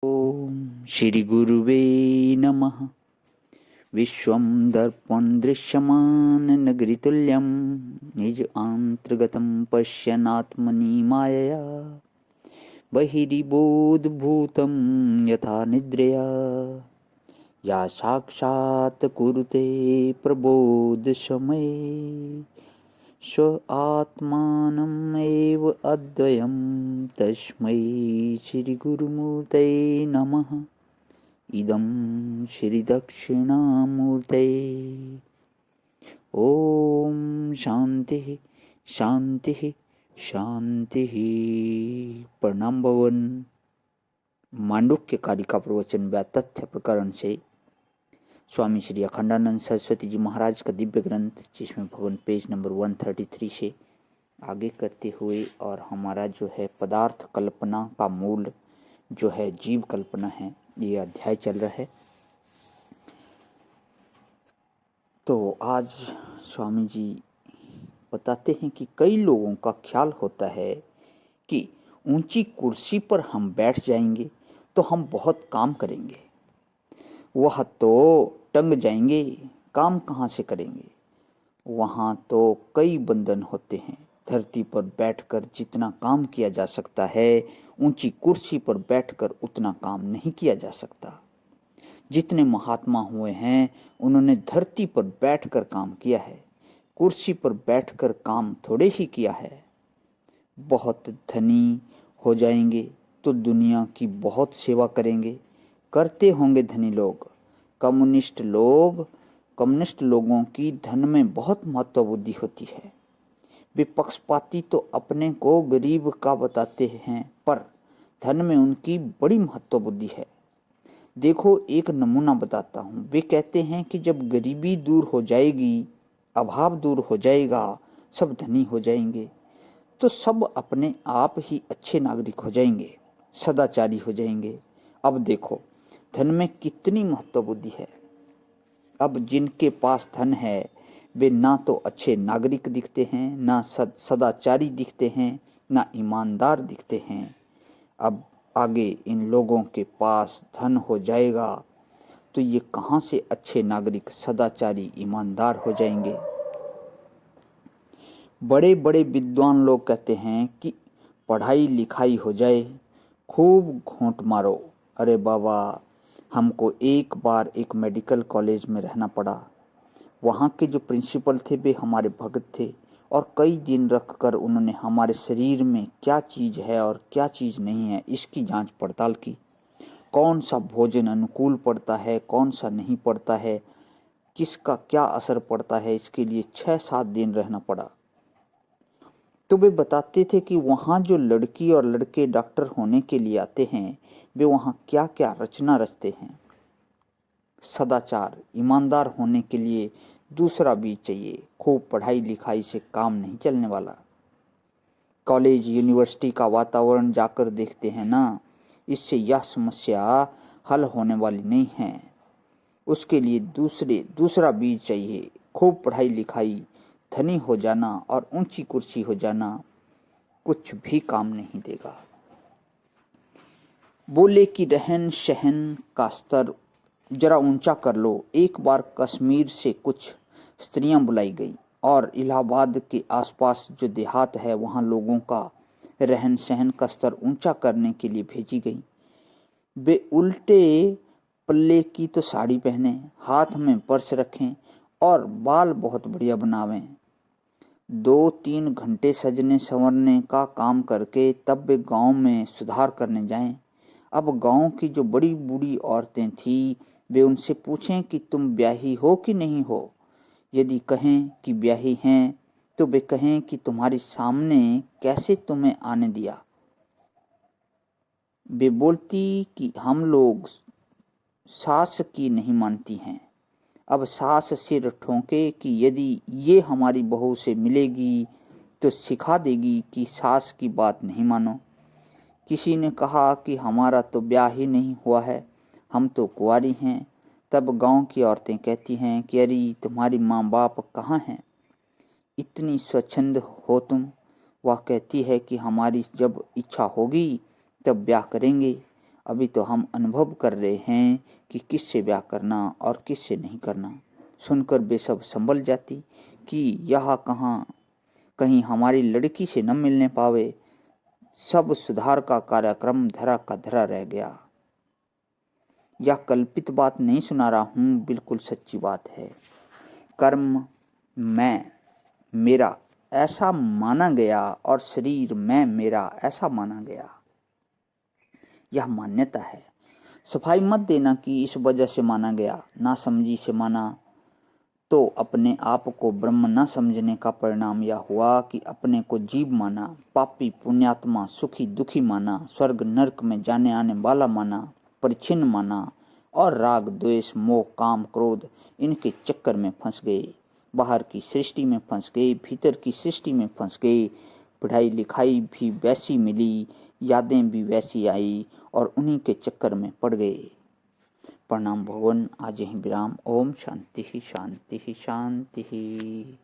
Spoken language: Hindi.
ओम श्री गुरुवे नमः। विश्वं दर्पण दृश्यमान नगरीतुल्यं निज आंतर्गतं पश्यन्नात्मनि मायया बहिर्बोधभूतं यथा निद्रया या साक्षात् कुरुते प्रबोधसमये स्व आत्मानम् एव अद्वयं तस्मै श्री गुरुमूर्तये नमः। इदं श्री दक्षिणामूर्तये। ओम शांति शांति शांति। प्रणाम भवन। मांडुक्य कारिका प्रवचन व तथ्य प्रकरण से स्वामी श्री अखंडानंद सरस्वती जी महाराज का दिव्य ग्रंथ, जिसमें भगवान पेज नंबर 133 से आगे करते हुए, और हमारा जो है पदार्थ कल्पना का मूल जो है जीव कल्पना है, ये अध्याय चल रहा है। तो आज स्वामी जी बताते हैं कि कई लोगों का ख्याल होता है कि ऊंची कुर्सी पर हम बैठ जाएंगे तो हम बहुत काम करेंगे, वह तो टंग जाएंगे, काम कहाँ से करेंगे। वहाँ तो कई बंधन होते हैं। धरती पर बैठकर जितना काम किया जा सकता है, ऊंची कुर्सी पर बैठकर उतना काम नहीं किया जा सकता। जितने महात्मा हुए हैं उन्होंने धरती पर बैठकर काम किया है, कुर्सी पर बैठकर काम थोड़े ही किया है। बहुत धनी हो जाएंगे तो दुनिया की बहुत सेवा करेंगे, करते होंगे धनी लोग। कम्युनिस्ट लोगों की धन में बहुत महत्व बुद्धि होती है। वे पक्षपाती तो अपने को गरीब का बताते हैं, पर धन में उनकी बड़ी महत्व बुद्धि है। देखो, एक नमूना बताता हूँ। वे कहते हैं कि जब गरीबी दूर हो जाएगी, अभाव दूर हो जाएगा, सब धनी हो जाएंगे, तो सब अपने आप ही अच्छे नागरिक हो जाएंगे, सदाचारी हो जाएंगे। अब देखो, धन में कितनी महत्व बुद्धि है। अब जिनके पास धन है वे ना तो अच्छे नागरिक दिखते हैं, ना सदाचारी दिखते हैं, ना ईमानदार दिखते हैं। अब आगे इन लोगों के पास धन हो जाएगा तो ये कहाँ से अच्छे नागरिक, सदाचारी, ईमानदार हो जाएंगे। बड़े बड़े विद्वान लोग कहते हैं कि पढ़ाई लिखाई हो जाए, खूब घूंट मारो। अरे बाबा, हमको एक बार एक मेडिकल कॉलेज में रहना पड़ा। वहाँ के जो प्रिंसिपल थे वे हमारे भगत थे, और कई दिन रखकर उन्होंने हमारे शरीर में क्या चीज़ है और क्या चीज़ नहीं है इसकी जांच पड़ताल की। कौन सा भोजन अनुकूल पड़ता है, कौन सा नहीं पड़ता है, किसका क्या असर पड़ता है, इसके लिए 6-7 दिन रहना पड़ा। तो वे बताते थे कि वहाँ जो लड़की और लड़के डॉक्टर होने के लिए आते हैं, वे वहाँ क्या क्या रचना रचते हैं। सदाचार, ईमानदार होने के लिए दूसरा बीज चाहिए। खूब पढ़ाई लिखाई से काम नहीं चलने वाला। कॉलेज यूनिवर्सिटी का वातावरण जाकर देखते हैं ना, इससे यह समस्या हल होने वाली नहीं है। उसके लिए दूसरा बीज चाहिए। खूब पढ़ाई लिखाई, धनी हो जाना और ऊंची कुर्सी हो जाना कुछ भी काम नहीं देगा। बोले कि रहन सहन का स्तर जरा ऊंचा कर लो। एक बार कश्मीर से कुछ स्त्रियां बुलाई गई और इलाहाबाद के आसपास जो देहात है वहां लोगों का रहन सहन का स्तर ऊंचा करने के लिए भेजी गई। वे उल्टे पल्ले की तो साड़ी पहने, हाथ में पर्स रखें और बाल बहुत बढ़िया बनावें। 2-3 घंटे सजने संवरने का काम करके तब वे गांव में सुधार करने जाएं। अब गांव की जो बड़ी बूढ़ी औरतें थीं, वे उनसे पूछें कि तुम ब्याही हो कि नहीं हो। यदि कहें कि ब्याही हैं तो वे कहें कि तुम्हारे सामने कैसे तुम्हें आने दिया। वे बोलती कि हम लोग सास की नहीं मानती हैं। अब सास सिर ठोंके कि यदि ये हमारी बहू से मिलेगी तो सिखा देगी कि सास की बात नहीं मानो। किसी ने कहा कि हमारा तो ब्याह ही नहीं हुआ है, हम तो कुंवारी हैं। तब गांव की औरतें कहती हैं कि अरे तुम्हारी माँ बाप कहाँ हैं, इतनी स्वच्छंद हो तुम। वह कहती है कि हमारी जब इच्छा होगी तब ब्याह करेंगे। अभी तो हम अनुभव कर रहे हैं कि किससे ब्याह करना और किससे नहीं करना। सुनकर वे सब संभल जाती कि यह कहीं हमारी लड़की से न मिलने पावे। सब सुधार का कार्यक्रम धरा का धरा रह गया। यह कल्पित बात नहीं सुना रहा हूँ, बिल्कुल सच्ची बात है। कर्म मैं मेरा ऐसा माना गया और शरीर मैं मेरा ऐसा माना गया। यह मान्यता है। सफाई मत देना कि इस वजह से माना गया। ना समझी से माना तो अपने आप को ब्रह्म न समझने का परिणाम यह हुआ कि अपने को जीव माना, पापी पुण्यात्मा, सुखी दुखी माना, स्वर्ग नरक में जाने आने वाला माना, परिच्छिन्न माना और राग द्वेष मोह काम क्रोध इनके चक्कर में फंस गए। बाहर की सृष्टि में फंस गए, भीतर की सृष्टि में फंस गए। पढ़ाई लिखाई भी वैसी मिली, यादें भी वैसी आई और उन्हीं के चक्कर में पड़ गए। प्रणाम भगवान। आज यहीं विराम। ओम शांति शांति शांति।